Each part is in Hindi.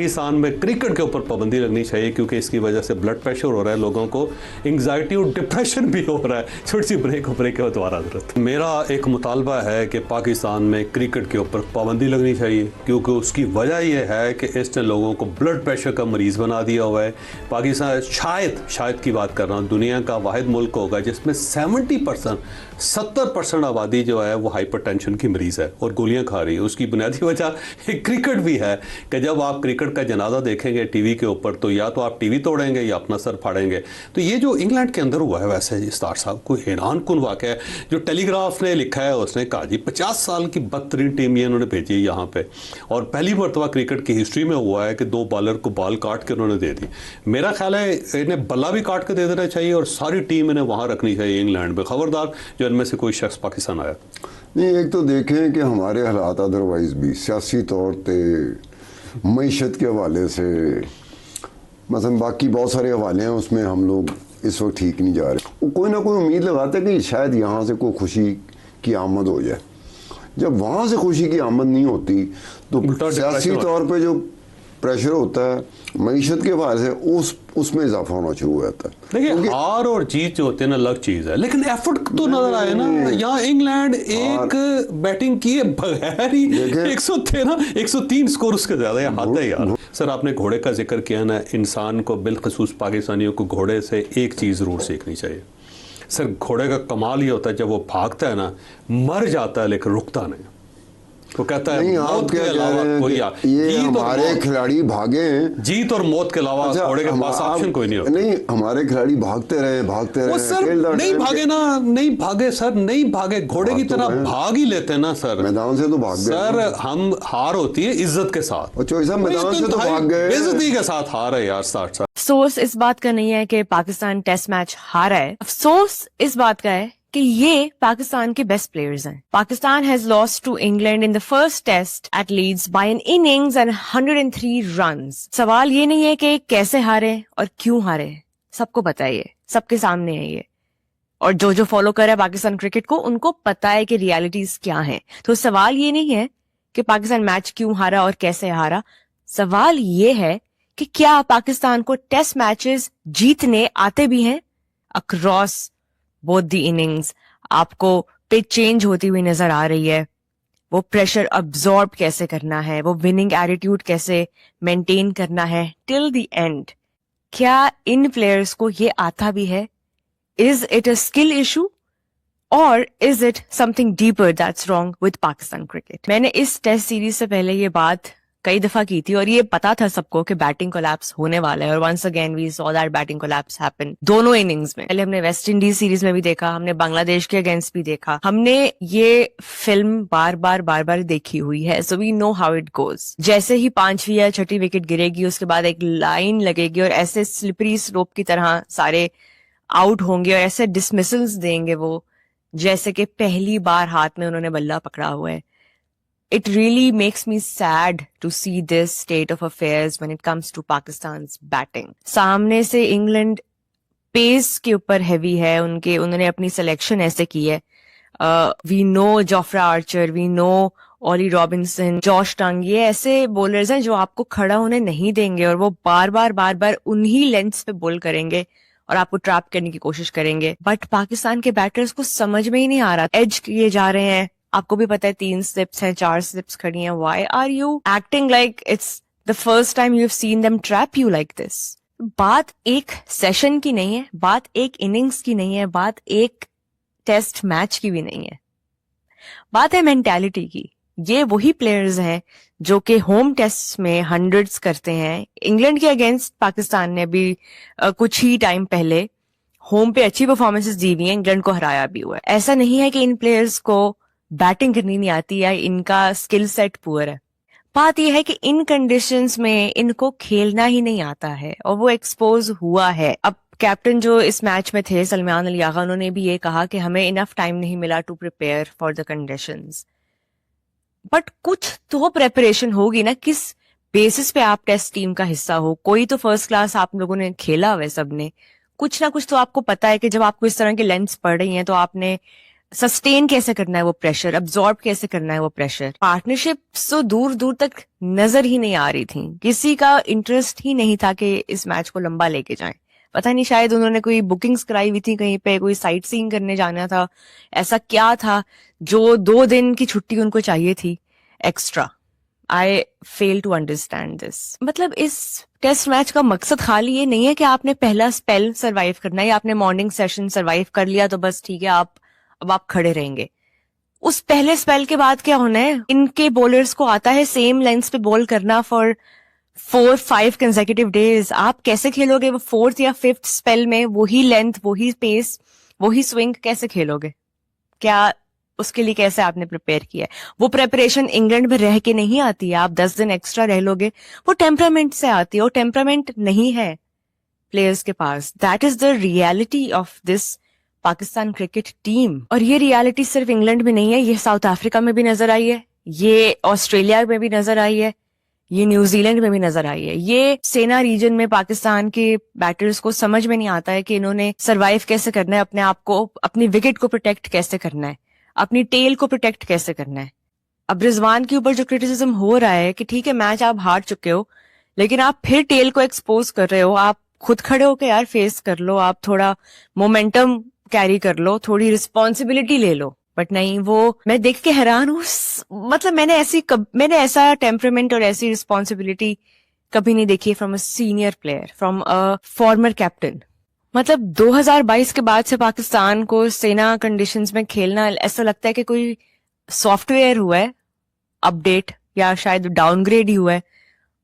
पाकिस्तान में क्रिकेट के ऊपर पाबंदी लगनी चाहिए क्योंकि इसकी वजह से ब्लड प्रेशर हो रहा है लोगों को, एंग्जाइटी और डिप्रेशन भी हो रहा है। छोटी सी ब्रेक के बाद दोबारा हजरत। मेरा एक मुतालबा है कि पाकिस्तान में क्रिकेट के ऊपर पाबंदी लगनी चाहिए क्योंकि उसकी वजह यह है कि इसने लोगों को ब्लड प्रेशर का मरीज़ बना दिया हुआ है। पाकिस्तान शायद की बात कर रहा हूँ, दुनिया का वाहिद मुल्क होगा जिसमें 70% आबादी जो है वो हाइपरटेंशन की मरीज़ है और गोलियाँ खा रही है। उसकी बुनियादी वजह क्रिकेट भी है कि जब आप क्रिकेट का जनाजा देखेंगे टीवी के ऊपर तो या तो आप टीवी तोड़ेंगे या अपना सर फाड़ेंगे। तो ये जो इंग्लैंड के अंदर हुआ है वैसे इस्तार साहब कोई हैरान कुन वाक़या है। जो टेलीग्राफ ने लिखा है उसने कहा जी 50 साल की बदतरीन टीम ये उन्होंने भेजी है यहाँ पे और पहली मरतबा क्रिकेट की हिस्ट्री में हुआ है कि 2 बॉलर को बॉल काट के उन्होंने दे दी। मेरा ख्याल है इन्हें बल्ला भी काट के दे देना चाहिए और सारी टीम इन्हें वहाँ रखनी चाहिए इंग्लैंड में। खबरदार जो इनमें से कोई शख्स पाकिस्तान आया। नहीं, एक तो देखें कि हमारे हालात अदरवाइज भी सियासी तौर पे मईशत के हवाले से मतलब बाकी बहुत सारे हवाले हैं, उसमें हम लोग इस वक्त ठीक नहीं जा रहे। वो कोई ना कोई उम्मीद लगाते हैं कि शायद यहाँ से कोई खुशी की आमद हो जाए। जब वहाँ से खुशी की आमद नहीं होती तो सियासी तौर पे जो प्रेशर होता है मईशत के हवाले से उसमें इजाफा होना शुरू हो जाता है। देखिए हार और जीत जो होते हैं ना अलग चीज है, लेकिन एफर्ट तो नजर आए ना। यहाँ इंग्लैंड एक बैटिंग किए बगैर ही 103 स्कोर उसके ज्यादा हाथ है यार। सर आपने घोड़े का जिक्र किया ना, इंसान को बिलखसूस पाकिस्तानियों को घोड़े से एक चीज जरूर सीखनी चाहिए। सर घोड़े का कमाल ये होता है जब वो भागता है ना मर जाता है लेकिन रुकता नहीं। वो कहता है मौत के अलावा कोई ये हमारे खिलाड़ी भागे हैं, जीत और मौत के अलावा घोड़े के पास ऑप्शन कोई नहीं होता। नहीं, हमारे खिलाड़ी भागते रहे सर नहीं भागे ना, नहीं भागे सर, नहीं भागे, घोड़े की तरह भाग ही लेते हैं ना सर। मैदान से तो भाग गए सर। हम हार होती है इज्जत के साथ, मैदान से तो भाग गए, बेइज्जती के साथ हार है यार। साथ अफसोस इस बात का नहीं है कि पाकिस्तान टेस्ट मैच हारा है, अफसोस इस बात का है कि ये पाकिस्तान के बेस्ट प्लेयर्स हैं। Pakistan has lost to England in the first test at Leeds by an innings and 103 runs. सवाल ये नहीं है कि कैसे हारे और क्यों हारे, सबको पता है, ये सबके सामने है ये, और जो फॉलो कर रहा है पाकिस्तान क्रिकेट को उनको पता है कि रियलिटीज क्या है। तो सवाल ये नहीं है कि पाकिस्तान मैच क्यों हारा और कैसे हारा, सवाल ये है कि क्या पाकिस्तान को टेस्ट मैचेस जीतने आते भी हैं अक्रॉस बोथ द इनिंग्स। आपको पिच चेंज होती हुई नजर आ रही है, वो प्रेशर अब्सॉर्ब कैसे करना है, वो विनिंग एटीट्यूड कैसे मेंटेन करना है टिल द एंड। क्या इन प्लेयर्स को ये आता भी है? Is it a skill issue और is it something deeper that's wrong with Pakistan cricket? मैंने इस टेस्ट सीरीज से पहले ये बात कई दफा की थी और ये पता था सबको कि बैटिंग कोलैप्स होने वाला है, और once again we saw that batting collapse happen दोनों इनिंग्स में। पहले हमने वेस्ट इंडीज सीरीज में भी देखा, हमने बांग्लादेश के अगेंस्ट भी देखा, हमने ये फिल्म बार बार देखी हुई है, so we know how it goes. जैसे ही 5वीं या 6ठी विकेट गिरेगी उसके बाद एक लाइन लगेगी और ऐसे स्लिपरी स्लोप की तरह सारे आउट होंगे और ऐसे डिसमिसल्स देंगे वो जैसे कि पहली बार हाथ में उन्होंने बल्ला पकड़ा हुआ है। It really makes me sad to see this state of affairs when it comes to Pakistan's batting. सामने से इंग्लैंड पेस के ऊपर हैवी है, उन्होंने अपनी सिलेक्शन ऐसे की है। We know Jofra Archer, we know Ollie Robinson, Josh Tongue, ये ऐसे बॉलर्स हैं जो आपको खड़ा होने नहीं देंगे और वो बार बार उन्हीं लेंथ्स पे बॉल करेंगे और आपको ट्रैप करने की कोशिश करेंगे। बट पाकिस्तान के बैटर्स को समझ में ही नहीं आ रहा, एज किए जा रहे हैं। आपको भी पता है 3 स्लिप्स हैं, 4 स्लिप्स खड़ी हैं। Why are you acting like it's the first time you've seen them trap you like this? बात एक सेशन की नहीं है, बात एक इनिंग्स की नहीं है, बात एक टेस्ट मैच की भी नहीं है, बात है मेंटालिटी की। ये वही प्लेयर्स हैं जो कि होम टेस्ट में हंड्रेड्स करते हैं। इंग्लैंड के अगेंस्ट पाकिस्तान ने भी कुछ ही टाइम पहले होम पे अच्छी परफॉर्मेंसेस दी हुई हैं, इंग्लैंड को हराया भी हुआ है। ऐसा नहीं है कि इन प्लेयर्स को बैटिंग करनी नहीं आती या इनका स्किल सेट पुअर है। बात यह है कि इन कंडीशंस में इनको खेलना ही नहीं आता है और वो एक्सपोज हुआ है। अब कैप्टन जो इस मैच में थे सलमान अली आगा, उन्होंने भी ये कहा कि हमें इनफ टाइम नहीं मिला to prepare for the conditions. But कुछ तो प्रेपरेशन होगी ना, किस बेसिस पे आप टेस्ट टीम का हिस्सा हो। कोई तो फर्स्ट क्लास आप लोगों ने खेला हुआ है सबने, कुछ ना कुछ तो आपको पता है कि जब आपको इस तरह की लेंथ्स पड़ रही हैं तो आपने सस्टेन कैसे करना है वो प्रेशर, अब्सॉर्ब कैसे करना है वो प्रेशर। पार्टनरशिप तो दूर दूर तक नजर ही नहीं आ रही थी, किसी का इंटरेस्ट ही नहीं था कि इस मैच को लंबा लेके जाएं। पता नहीं, शायद उन्होंने कोई बुकिंग्स कराई हुई थी कहीं पे, कोई साइट सीइंग करने जाना था, ऐसा क्या था जो 2 दिन की छुट्टी उनको चाहिए थी extra. I fail to understand this. मतलब इस टेस्ट मैच का मकसद खाली ये नहीं है कि आपने पहला स्पेल सरवाइव करना है या आपने मॉर्निंग सेशन सरवाइव कर लिया तो बस ठीक है, अब आप खड़े रहेंगे। उस पहले स्पेल के बाद क्या होना है? इनके बॉलर्स को आता है सेम लेंथ पे बॉल करना फॉर 4-5 कंसेक्यूटिव डेज। आप कैसे खेलोगे वो 4th या 5th स्पेल में वही लेंथ, वही पेस, वही स्विंग कैसे खेलोगे? क्या उसके लिए कैसे आपने प्रिपेयर किया है? वो प्रिपरेशन इंग्लैंड में रह के नहीं आती है, आप 10 दिन एक्स्ट्रा रह लोगे, वो टेम्परामेंट से आती है। वो टेम्परामेंट नहीं है प्लेयर्स के पास। That is the reality of this Pakistan cricket team. और ये रियलिटी सिर्फ इंग्लैंड में नहीं है, ये साउथ अफ्रीका में भी नजर आई है, ये ऑस्ट्रेलिया में भी नजर आई है, ये न्यूजीलैंड में भी नजर आई है। ये सेना रीजन में पाकिस्तान के बैटर्स को समझ में नहीं आता है कि इन्होंने सरवाइव कैसे करना है, अपने आप को, अपनी विकेट को प्रोटेक्ट कैसे करना है, अपनी टेल को प्रोटेक्ट कैसे करना है। अब रिजवान के ऊपर जो क्रिटिसिज्म हो रहा है कि ठीक है मैच आप हार चुके हो, लेकिन आप फिर टेल को एक्सपोज कर रहे हो, आप खुद खड़े होकर यार फेस कर लो, आप थोड़ा मोमेंटम कैरी कर लो, थोड़ी रिस्पॉन्सिबिलिटी ले लो। बट नहीं, वो मैं देख के हैरान हूँ। मतलब मैंने ऐसा टेम्परामेंट और ऐसी रिस्पॉन्सिबिलिटी कभी नहीं देखी from a senior player, from a former captain. मतलब 2022 के बाद से पाकिस्तान को सेना कंडीशंस में खेलना ऐसा लगता है कि कोई सॉफ्टवेयर हुआ है अपडेट, या शायद डाउनग्रेड ही हुआ है,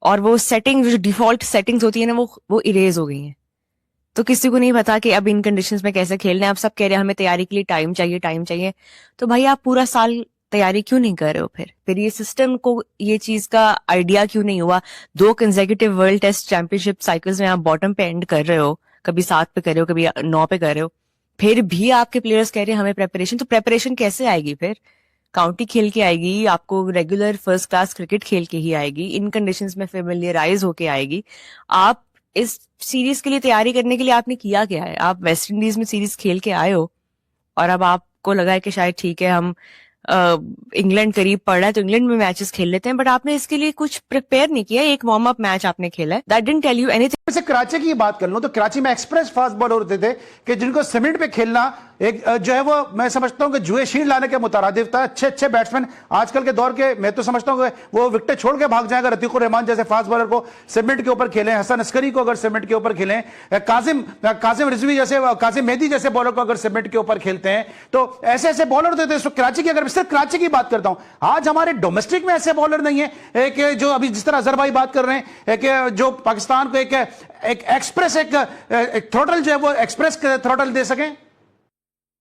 और वो सेटिंग, जो डिफॉल्ट सेटिंग्स होती है ना, वो इरेज हो गई हैं। तो किसी को नहीं पता कि अब इन कंडीशंस में कैसे खेलना है। अब सब कह रहे हैं हमें तैयारी के लिए टाइम चाहिए, टाइम चाहिए। तो भाई आप पूरा साल तैयारी क्यों नहीं कर रहे हो? फिर ये सिस्टम को ये चीज का आइडिया क्यों नहीं हुआ? 2 consecutive world test championship cycles में आप बॉटम पे एंड कर रहे हो, कभी 7 पे कर रहे हो, कभी 9 पे कर रहे हो, फिर भी आपके प्लेयर्स कह रहे हैं हमें प्रेपरेशन। तो प्रेपरेशन कैसे आएगी? फिर काउंटी खेल के आएगी, आपको रेगुलर फर्स्ट क्लास क्रिकेट खेल के ही आएगी, इन कंडीशंस में फेमिलियराइज होके आएगी। आप इस सीरीज के लिए तैयारी करने के लिए आपने किया क्या है? आप वेस्ट इंडीज में सीरीज खेल के आए हो और अब आपको लगा है कि शायद ठीक है हम इंग्लैंड करीब पड़ रहा है तो इंग्लैंड में मैचेस खेल लेते हैं, बट आपने इसके लिए कुछ प्रिपेयर नहीं किया। एक वार्म अप मैच आपने खेला है, that didn't tell you anything. जैसे कराची की बात कर लूं तो कराची में एक्सप्रेस फास्ट बॉलर होते थे कि जिनको सीमेंट पे खेलना एक जो है वो मैं समझता हूं कि जुए शील्ड लाने के मुतरादिफ था। अच्छे अच्छे बैट्समैन आजकल के दौर के, मैं तो समझता हूं कि वो विकेट छोड़ के भाग जाएगा। रतीकुर रहमान जैसे फास्ट बॉलर को सीमेंट के ऊपर खेलें, हसन अस्करी को अगर सीमेंट के ऊपर खेलें, काजिम रिजवी जैसे, काजिम मेहदी जैसे बॉलर को अगर सीमेंट के ऊपर खेलते हैं, तो ऐसे ऐसे बॉलर होते थे। कराची की, अगर सिर्फ कराची की बात करता हूं, आज हमारे डोमेस्टिक में ऐसे बॉलर नहीं है कि जो अभी जिस तरह अजहर भाई बात कर रहे हैं कि जो पाकिस्तान को एक एक्सप्रेस एक थ्रोटल जो है वो एक्सप्रेस थ्रोटल दे सकें।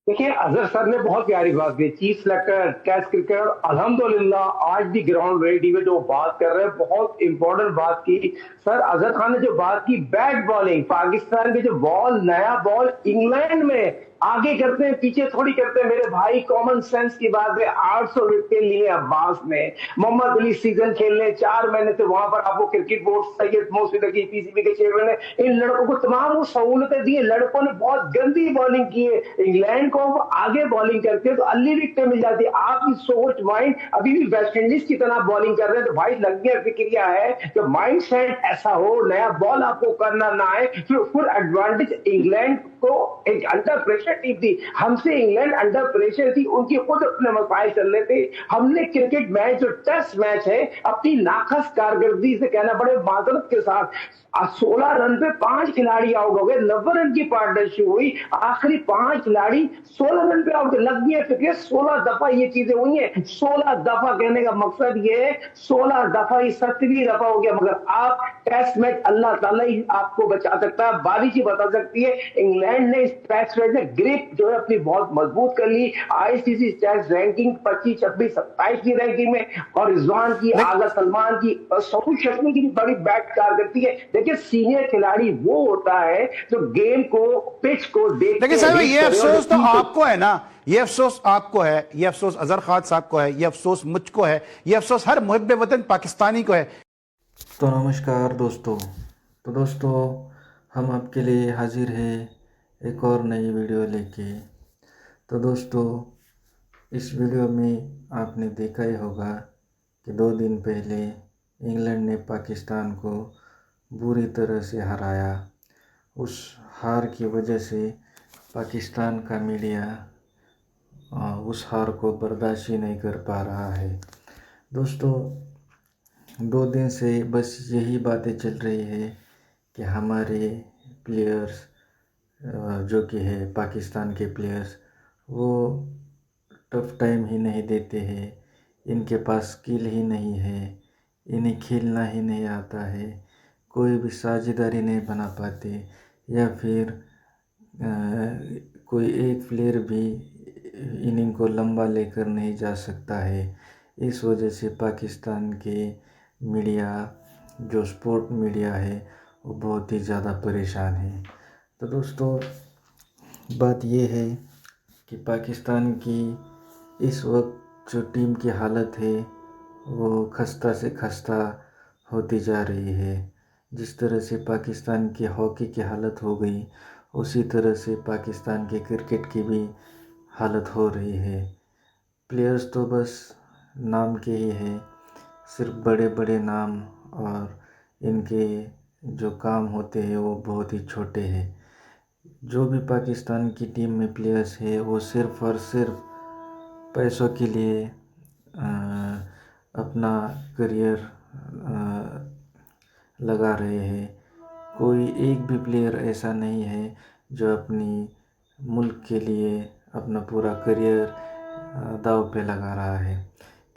देखिए, अजहर सर ने बहुत प्यारी बात की, चीफ सेलेक्टर टेस्ट क्रिकेट, अल्हम्दुलिल्लाह आज भी ग्राउंड रेडी में जो बात कर रहे हैं बहुत इंपॉर्टेंट बात की सर। अजहर खान ने जो बात की बैट बॉलिंग, पाकिस्तान के जो बॉल, नया बॉल इंग्लैंड में आगे करते हैं पीछे थोड़ी करते हैं। मेरे भाई कॉमन सेंस की बात है, 800 विकेट लिए अब्बास ने, मोहम्मद अली सीजन खेलने 4 महीने से वहां पर आपको क्रिकेट बोर्ड सैयद मोहसिन की पीसीबी के चेयरमैन ने इन लड़कों को तमाम वो सहूलतें दी। लड़कों ने बहुत गंदी बॉलिंग की है, इंग्लैंड को वो आगे बॉलिंग करते हैं तो अल्ली विकेटें मिल जाती है। आपकी सोच माइंड अभी भी वेस्ट इंडीज की तरह बॉलिंग कर रहे हैं तो भाई लगने फिक्रिया है कि माइंड सेट ऐसा हो, नया बॉल आपको करना ना आए, फिर फुल एडवांटेज इंग्लैंड को एक अंडर प्रेशर टीम थी। हमसे इंग्लैंड अंडर प्रेशर थी, उनकी खुद अपने मसाइल चल रहे थे। हमने क्रिकेट मैच जो टेस्ट मैच है अपनी नाखस कारकर्दगी से कहना बड़े माजरत के साथ 16 रन पे 5 खिलाड़ी आउट हो गए, 90 रन की पार्टनरशिप हुई, आखिरी 5 खिलाड़ी 16 रन पे आउट लग गए। क्योंकि 16 दफा ये चीजें हुई हैं। 16 दफा कहने का मकसद ये है 16 दफा, ये 7वीं दफा हो गया। मगर आप टेस्ट मैच अल्लाह ताला ही आपको बचा सकता है, बारिश ही बता सकती है। इंग्लैंड ने इस टेस्ट मैच में ग्रिप जो है अपनी बहुत मजबूत कर ली। आईसीसी टेस्ट रैंकिंग 25, 26, 27 की रैंकिंग में, और रिजवान की, आगा सलमान की, सऊद शर्मी की बड़ी बैट कारकर्दगी है। देखिए सीनियर खिलाड़ी वो होता है जो गेम को, पिच को देख। लेकिन साहब ये अफसोस तो आपको है ना, ये अफसोस आपको है, ये अफसोस अजहर खान साहब को है, ये अफसोस मुझको है, ये अफसोस हर मुहिब्बे वतन पाकिस्तानी को है। तो नमस्कार दोस्तों, तो दोस्तों हम आपके लिए हाजिर हैं एक और नई वीडियो लेके। तो दोस्तों इस वीडियो में आपने देखा ही होगा कि 2 दिन पहले इंग्लैंड ने पाकिस्तान को बुरी तरह से हराया। उस हार की वजह से पाकिस्तान का मीडिया उस हार को बर्दाश्त ही नहीं कर पा रहा है। दोस्तों, 2 दिन से बस यही बातें चल रही है कि हमारे प्लेयर्स जो कि है पाकिस्तान के प्लेयर्स, वो टफ टाइम ही नहीं देते हैं, इनके पास स्किल ही नहीं है, इन्हें खेलना ही नहीं आता है, कोई भी साझेदारी नहीं बना पाते, या फिर कोई एक प्लेयर भी इनिंग को लंबा लेकर नहीं जा सकता है। इस वजह से पाकिस्तान के मीडिया, जो स्पोर्ट मीडिया है, वो बहुत ही ज़्यादा परेशान है। तो दोस्तों, बात ये है कि पाकिस्तान की इस वक्त जो टीम की हालत है वो खस्ता से खस्ता होती जा रही है। जिस तरह से पाकिस्तान की हॉकी की हालत हो गई, उसी तरह से पाकिस्तान के क्रिकेट की भी हालत हो रही है। प्लेयर्स तो बस नाम के ही है, सिर्फ बड़े बड़े नाम, और इनके जो काम होते हैं वो बहुत ही छोटे हैं। जो भी पाकिस्तान की टीम में प्लेयर्स है वो सिर्फ और सिर्फ पैसों के लिए अपना करियर लगा रहे हैं। कोई एक भी प्लेयर ऐसा नहीं है जो अपनी मुल्क के लिए अपना पूरा करियर दांव पे लगा रहा है।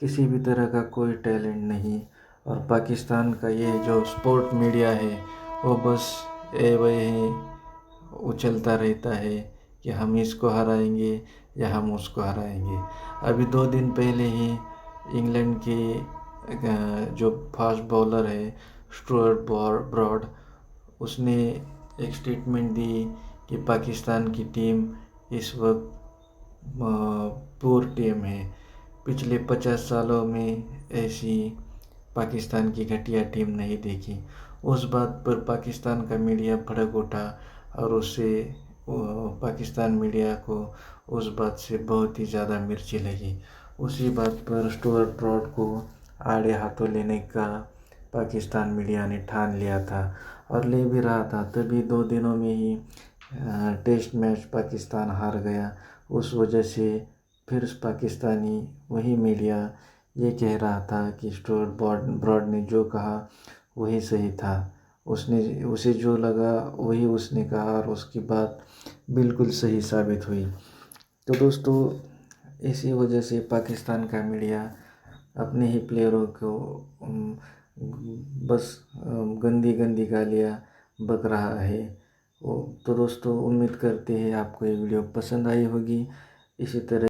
किसी भी तरह का कोई टैलेंट नहीं। और पाकिस्तान का ये जो स्पोर्ट मीडिया है वो बस वही उछलता रहता है कि हम इसको हराएंगे या हम उसको हराएंगे। अभी 2 दिन पहले ही इंग्लैंड के जो फास्ट बॉलर है स्टुअर्ट ब्रॉड, उसने एक स्टेटमेंट दी कि पाकिस्तान की टीम इस वक्त पुअर टीम है। पिछले 50 सालों में ऐसी पाकिस्तान की घटिया टीम नहीं देखी। उस बात पर पाकिस्तान का मीडिया भड़क उठा और उससे पाकिस्तान मीडिया को उस बात से बहुत ही ज़्यादा मिर्ची लगी। उसी बात पर स्टुअर्ट ब्रॉड को आड़े हाथों लेने का पाकिस्तान मीडिया ने ठान लिया था और ले भी रहा था। तभी 2 दिनों में ही टेस्ट मैच पाकिस्तान हार गया। उस वजह से फिर पाकिस्तानी वही मीडिया ये कह रहा था कि स्टुअर्ट ब्रॉड ने जो कहा वही सही था। उसे जो लगा वही उसने कहा और उसकी बात बिल्कुल सही साबित हुई। तो दोस्तों, इसी वजह से पाकिस्तान का मीडिया अपने ही प्लेयरों को बस गंदी गंदी गालियाँ बक रहा है। तो दोस्तों, उम्मीद करते हैं आपको ये वीडियो पसंद आई होगी। इसी तरह